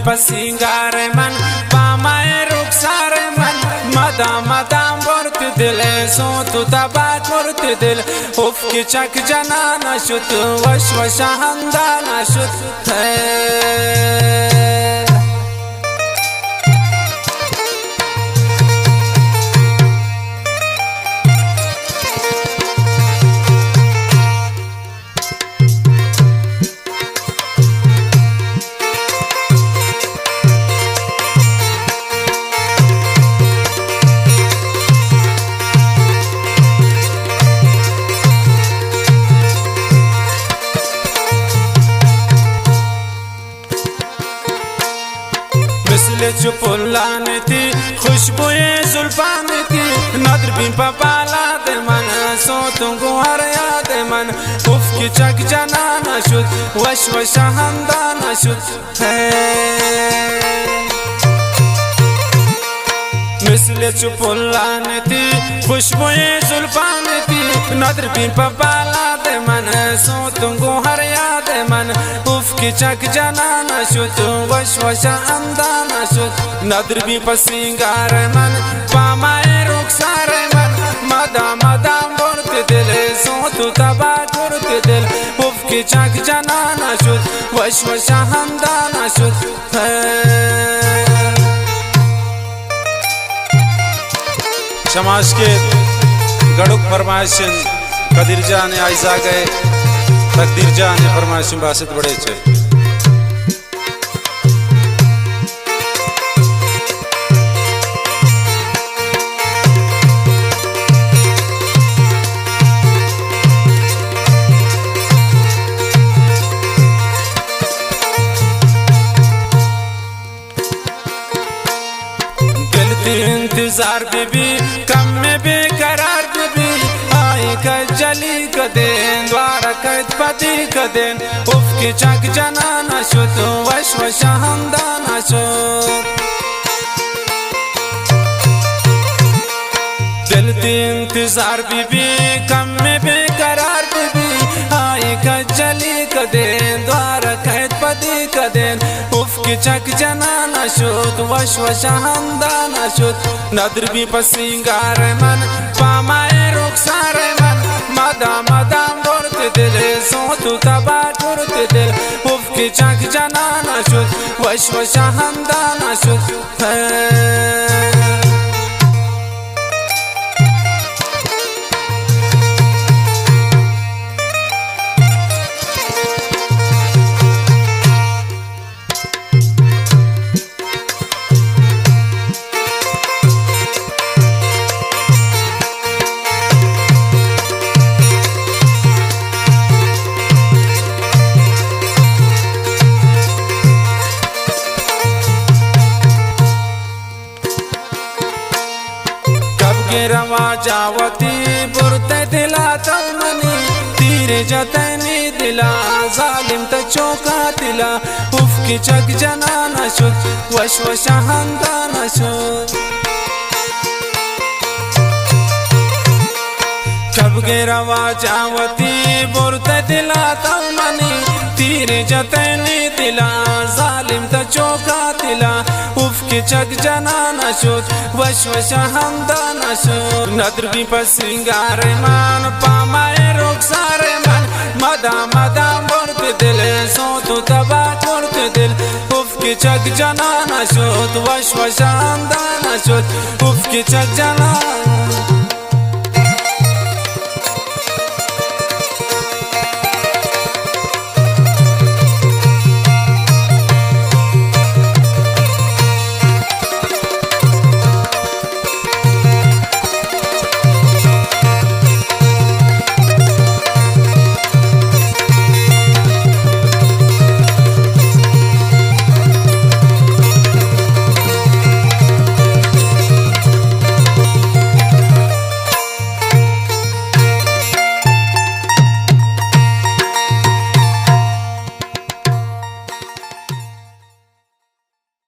पसिंगार मन पामाए रुखसार मन madam madam बोर्त दिल सो तू तबात बोर्त दिल उफ की चक जना नशुत वश वशहंदा नशुत चुपुल्लान थी खुशबुए जुल्फान थी नदर भी पाला दे मन सो तुमको हर याद मन उफ की चक जना नशुत वश वशहंदा नशुत है मिसले चुपुल्लान थी खुशबुए जुल्फान थी नदर भी पाला दे मन सो तुमको हर याद मन उफ की चक जना नशुत वश वशहंदा नशुत नदर भी पसिंगार मन पामाए रुखसार मन मदाम मदाम बोर्त दिल सो तू तबा गुर्त दिल उफ की चक जना नशुत वश वशहंदा नशुत समाज के गड़ुक फरमाइशन कदीर जान आयजा गए तकदीर जान फरमाइशन बासित बड़े छे दिल इंतजार बीबी कम में बेकरार बीबी आई कर जली कदें द्वारा कद पति कदें उफ की चक जना नशुत वश वशहंदा नशुत दिल इंतजार बीबी कम में बेकरार बीबी आई कर जली कदें द्वारा कद पति कदें उफ की चक जना नशुत वश वशहंदा नशुत नदर भी पसिंगार मन पामाए रुखसार मन मदाम मदाम बोर्त दिल सो तू तबा गुर्त दिल उफ की चक जना नशुत वश वशहंदा नशुत रवा जावती बुरते दिला तमनी तीरे जतनी दिला जालिम त चौका दिला उफ की चक जना नशुत वश वशहंदा नशुत कब गे रवा जावती बुरते दिला तमनी तीरे जतनी दिला जालिम त चौका दिला उफ की चक जना नशुत वश वशहंदा नशुत नदर भी पसिंगार मन पामाए रुखसार मन मदाम मदाम बोर्त दिल सो तू तबा गुर्त दिल उफ की चक जना नशुत वश वशहंदा नशुत उफ की चक जना